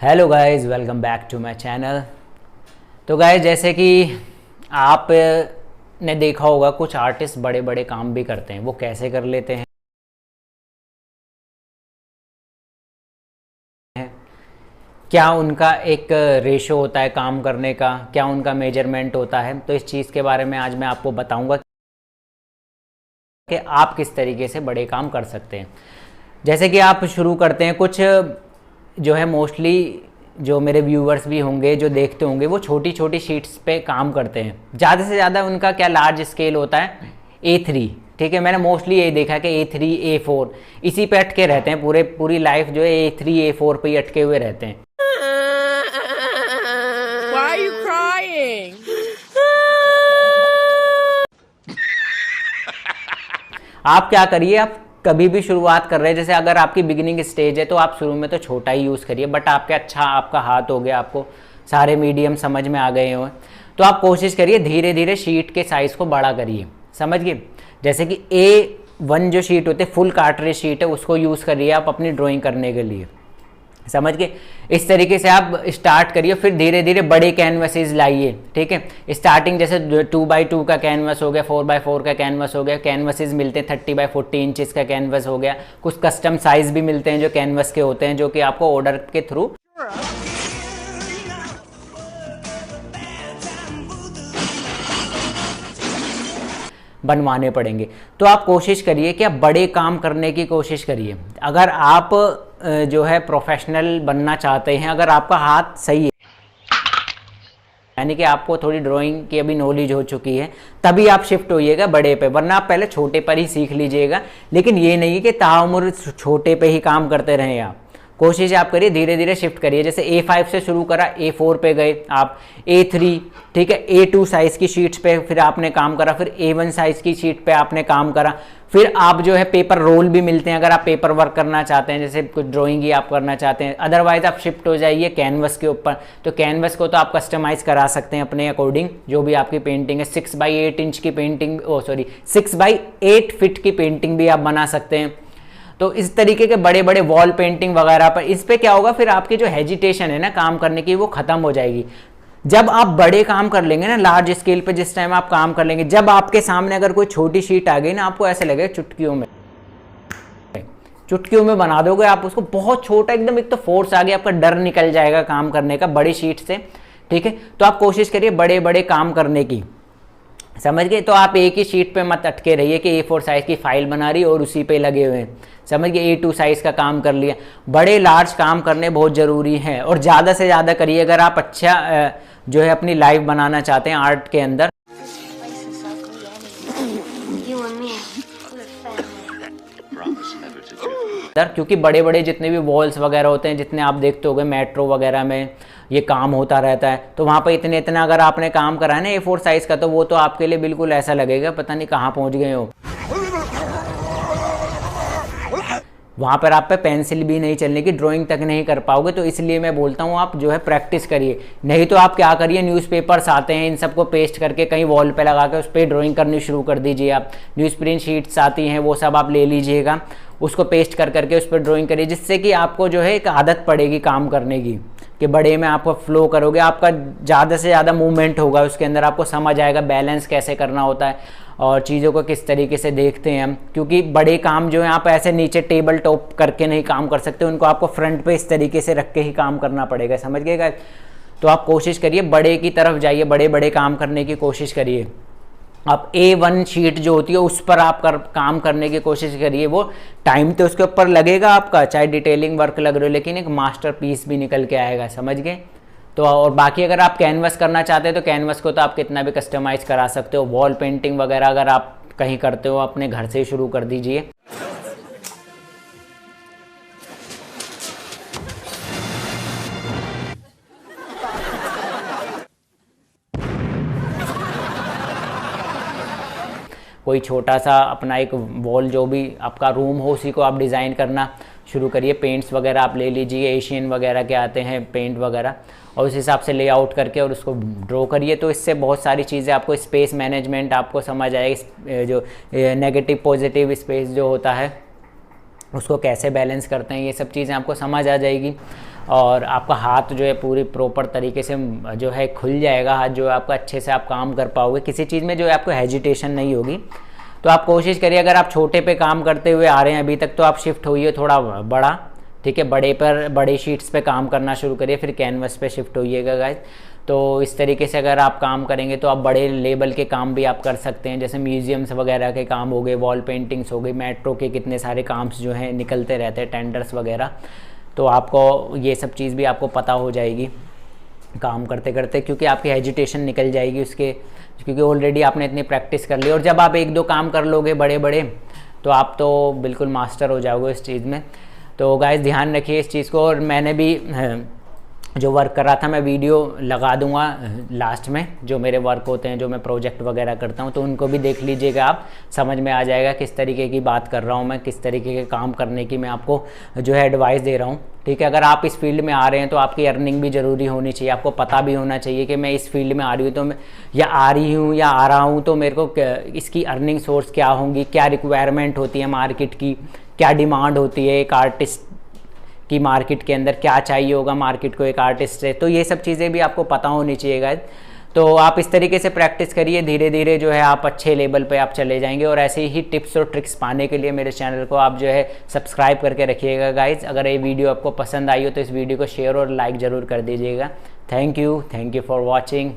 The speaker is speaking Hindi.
Hello guys, welcome back to my channel. तो गाइस, जैसे कि आप ने देखा होगा, कुछ आर्टिस्ट बड़े बड़े काम भी करते हैं। वो कैसे कर लेते हैं, क्या उनका एक रेशो होता है काम करने का, क्या उनका मेजरमेंट होता है। तो इस चीज़ के बारे में आज मैं आपको बताऊंगा कि आप किस तरीके से बड़े काम कर सकते हैं। जैसे कि आप शुरू करते हैं, कुछ जो है मोस्टली जो मेरे व्यूअर्स भी होंगे, जो देखते होंगे, वो छोटी छोटी शीट्स पे काम करते हैं। ज़्यादा से ज़्यादा उनका क्या लार्ज स्केल होता है, A3। ठीक है, मैंने मोस्टली यही देखा कि A3 A4 इसी पे अटके रहते हैं। पूरी लाइफ जो है A3 A4 पे ही अटके हुए रहते हैं। Why are you crying? आप क्या करिए, आप कभी भी शुरुआत कर रहे हैं, जैसे अगर आपकी बिगिनिंग स्टेज है तो आप शुरू में तो छोटा ही यूज़ करिए। बट आपका हाथ हो गया, आपको सारे मीडियम समझ में आ गए हो, तो आप कोशिश करिए धीरे धीरे शीट के साइज़ को बड़ा करिए। समझ गए। जैसे कि A1 जो शीट होते हैं, फुल कार्ट्रिज शीट है, उसको यूज़ करिए आप अपनी ड्राइंग करने के लिए। समझ गए। इस तरीके से आप स्टार्ट करिए, फिर धीरे धीरे बड़े कैनवसेस लाइए। ठीक है, स्टार्टिंग जैसे 2x2 का कैनवस हो गया, 4x4 का कैनवस हो गया। कैनवसेस मिलते हैं 30x40 इंचेस का कैनवस हो गया। कुछ कस्टम साइज भी मिलते हैं जो कैनवस के होते हैं, जो कि आपको ऑर्डर के थ्रू बनवाने पड़ेंगे। तो आप कोशिश करिए कि आप बड़े काम करने की कोशिश करिए। अगर आप जो है प्रोफेशनल बनना चाहते हैं, अगर आपका हाथ सही है, यानी कि आपको थोड़ी ड्राइंग की अभी नॉलेज हो चुकी है, तभी आप शिफ्ट होइएगा बड़े पे। वरना आप पहले छोटे पर ही सीख लीजिएगा। लेकिन ये नहीं कि ताउम्र छोटे पे ही काम करते रहें। आप कोशिश आप करिए धीरे धीरे शिफ्ट करिए। जैसे A5 से शुरू करा, A4 पे गए आप, A3, ठीक है, A2 साइज़ की शीट्स पे फिर आपने काम करा, फिर A1 साइज़ की शीट पे आपने काम करा। फिर आप जो है पेपर रोल भी मिलते हैं, अगर आप पेपर वर्क करना चाहते हैं, जैसे कुछ ड्राइंग ही आप करना चाहते हैं। अदरवाइज आप शिफ्ट हो जाइए कैनवस के ऊपर। तो कैनवस को तो आप कस्टमाइज़ करा सकते हैं अपने अकॉर्डिंग, जो भी आपकी पेंटिंग है। 6x8 इंच की पेंटिंग, 6x8 फिट की पेंटिंग भी आप बना सकते हैं। तो इस तरीके के बड़े बड़े वॉल पेंटिंग वगैरह पर, इस पे क्या होगा, फिर आपकी जो हेजिटेशन है ना काम करने की, वो खत्म हो जाएगी। जब आप बड़े काम कर लेंगे ना, लार्ज स्केल पे जिस टाइम आप काम कर लेंगे, जब आपके सामने अगर कोई छोटी शीट आ गई ना, आपको ऐसे लगेगा चुटकियों में बना दोगे आप उसको, बहुत छोटा एकदम। एक तो फोर्स आ गया, आपका डर निकल जाएगा काम करने का बड़ी शीट से। ठीक है, तो आप कोशिश करिए बड़े बड़े काम करने की। समझ गए। तो आप एक ही शीट पे मत अटके रहिए कि A4 साइज़ की फाइल बना रही और उसी पे लगे हुए हैं। समझ गए। A2 साइज़ का काम कर लिया। बड़े लार्ज काम करने बहुत ज़रूरी हैं, और ज़्यादा से ज़्यादा करिए अगर आप अच्छा जो है अपनी लाइफ बनाना चाहते हैं आर्ट के अंदर। क्योंकि बड़े बड़े जितने भी वॉल्स वगैरह होते हैं, जितने आप देखते होंगे मेट्रो वगैरह में ये काम होता रहता है, तो वहाँ पर इतना अगर आपने काम करा है ना A4 साइज़ का, तो वो तो आपके लिए बिल्कुल ऐसा लगेगा पता नहीं कहाँ पहुँच गए हो। वहाँ पर आप पे पेंसिल भी नहीं चलने की, ड्राइंग तक नहीं कर पाओगे। तो इसलिए मैं बोलता हूँ आप जो है प्रैक्टिस करिए। नहीं तो आप क्या करिए, न्यूज़पेपर्स आते हैं, इन सबको पेस्ट करके कहीं वॉल पे लगा के उस पर ड्राइंग करनी शुरू कर दीजिए। आप न्यूज़ प्रिंट शीट्स आती हैं, वो सब आप ले लीजिएगा, उसको पेस्ट करके उस पर ड्राइंग करिए, जिससे कि आपको जो है एक आदत पड़ेगी काम करने की, कि बड़े में आपको फ्लो करोगे, आपका ज़्यादा से ज़्यादा मूवमेंट होगा उसके अंदर, आपको समझ आएगा बैलेंस कैसे करना होता है और चीज़ों को किस तरीके से देखते हैं हम। क्योंकि बड़े काम जो है आप ऐसे नीचे टेबल टॉप करके नहीं काम कर सकते, उनको आपको फ्रंट पे इस तरीके से रख के ही काम करना पड़ेगा। समझ गए गाइस। तो आप कोशिश करिए बड़े की तरफ जाइए, बड़े बड़े काम करने की कोशिश करिए। आप A1 शीट जो होती है उस पर आप काम करने की कोशिश करिए। वो टाइम तो उसके ऊपर लगेगा आपका, चाहे डिटेलिंग वर्क लग रहे हो, लेकिन एक मास्टर पीस भी निकल के आएगा। समझ गए। तो और बाकी अगर आप कैनवस करना चाहते हैं तो कैनवस को तो आप कितना भी कस्टमाइज़ करा सकते हो। वॉल पेंटिंग वगैरह अगर आप कहीं करते हो, अपने घर से ही शुरू कर दीजिए। कोई छोटा सा अपना एक वॉल, जो भी आपका रूम हो, उसी को आप डिज़ाइन करना शुरू करिए। पेंट्स वगैरह आप ले लीजिए, एशियन वगैरह के आते हैं पेंट वगैरह, और उस हिसाब से लेआउट करके और उसको ड्रॉ करिए। तो इससे बहुत सारी चीज़ें आपको, स्पेस मैनेजमेंट आपको समझ आएगी, जो नेगेटिव पॉजिटिव स्पेस जो होता है उसको कैसे बैलेंस करते हैं, ये सब चीज़ें आपको समझ आ जाएगी। और आपका हाथ जो है पूरी प्रॉपर तरीके से जो है खुल जाएगा, हाथ जो है आपका अच्छे से आप काम कर पाओगे, किसी चीज़ में जो है आपको हेजिटेशन नहीं होगी। तो आप कोशिश करिए, अगर आप छोटे पे काम करते हुए आ रहे हैं अभी तक तो आप शिफ्ट होइए थोड़ा बड़ा, ठीक है, बड़े पर बड़े शीट्स पे काम करना शुरू करिए, फिर कैनवस पे शिफ्ट होइएगा गाइस। तो इस तरीके से अगर आप काम करेंगे तो आप बड़े लेवल के काम भी आप कर सकते हैं, जैसे म्यूजियम्स वगैरह के काम हो गए, वॉल पेंटिंग्स हो गई, मेट्रो के कितने सारे काम्स जो हैं निकलते रहते हैं, टेंडर्स वगैरह। तो आपको ये सब चीज़ भी आपको पता हो जाएगी काम करते करते, क्योंकि आपकी हेजिटेशन निकल जाएगी उसके, क्योंकि ऑलरेडी आपने इतनी प्रैक्टिस कर ली। और जब आप एक दो काम कर लोगे बड़े बड़े तो आप तो बिल्कुल मास्टर हो जाओगे इस चीज़ में। तो गाइस ध्यान रखिए इस चीज़ को। और मैंने भी जो वर्क कर रहा था मैं वीडियो लगा दूंगा लास्ट में, जो मेरे वर्क होते हैं, जो मैं प्रोजेक्ट वगैरह करता हूं, तो उनको भी देख लीजिएगा, आप समझ में आ जाएगा किस तरीके की बात कर रहा हूं मैं, किस तरीके के काम करने की मैं आपको जो है एडवाइस दे रहा हूं, ठीक है। अगर आप इस फील्ड में आ रहे हैं तो आपकी अर्निंग भी ज़रूरी होनी चाहिए, आपको पता भी होना चाहिए कि मैं इस फील्ड में आ रही हूँ तो मैं या आ रही हूँ या आ रहा हूँ तो मेरे को इसकी अर्निंग सोर्स क्या होंगी, क्या रिक्वायरमेंट होती है मार्केट की, क्या डिमांड होती है एक आर्टिस्ट कि मार्केट के अंदर क्या चाहिए होगा मार्केट को एक आर्टिस्ट से। तो ये सब चीज़ें भी आपको पता होनी चाहिए गाइस। तो आप इस तरीके से प्रैक्टिस करिए, धीरे धीरे जो है आप अच्छे लेवल पे आप चले जाएंगे। और ऐसे ही टिप्स और ट्रिक्स पाने के लिए मेरे चैनल को आप जो है सब्सक्राइब करके रखिएगा गाइस। अगर ये वीडियो आपको पसंद आई हो तो इस वीडियो को शेयर और लाइक ज़रूर कर दीजिएगा। Thank you for watching.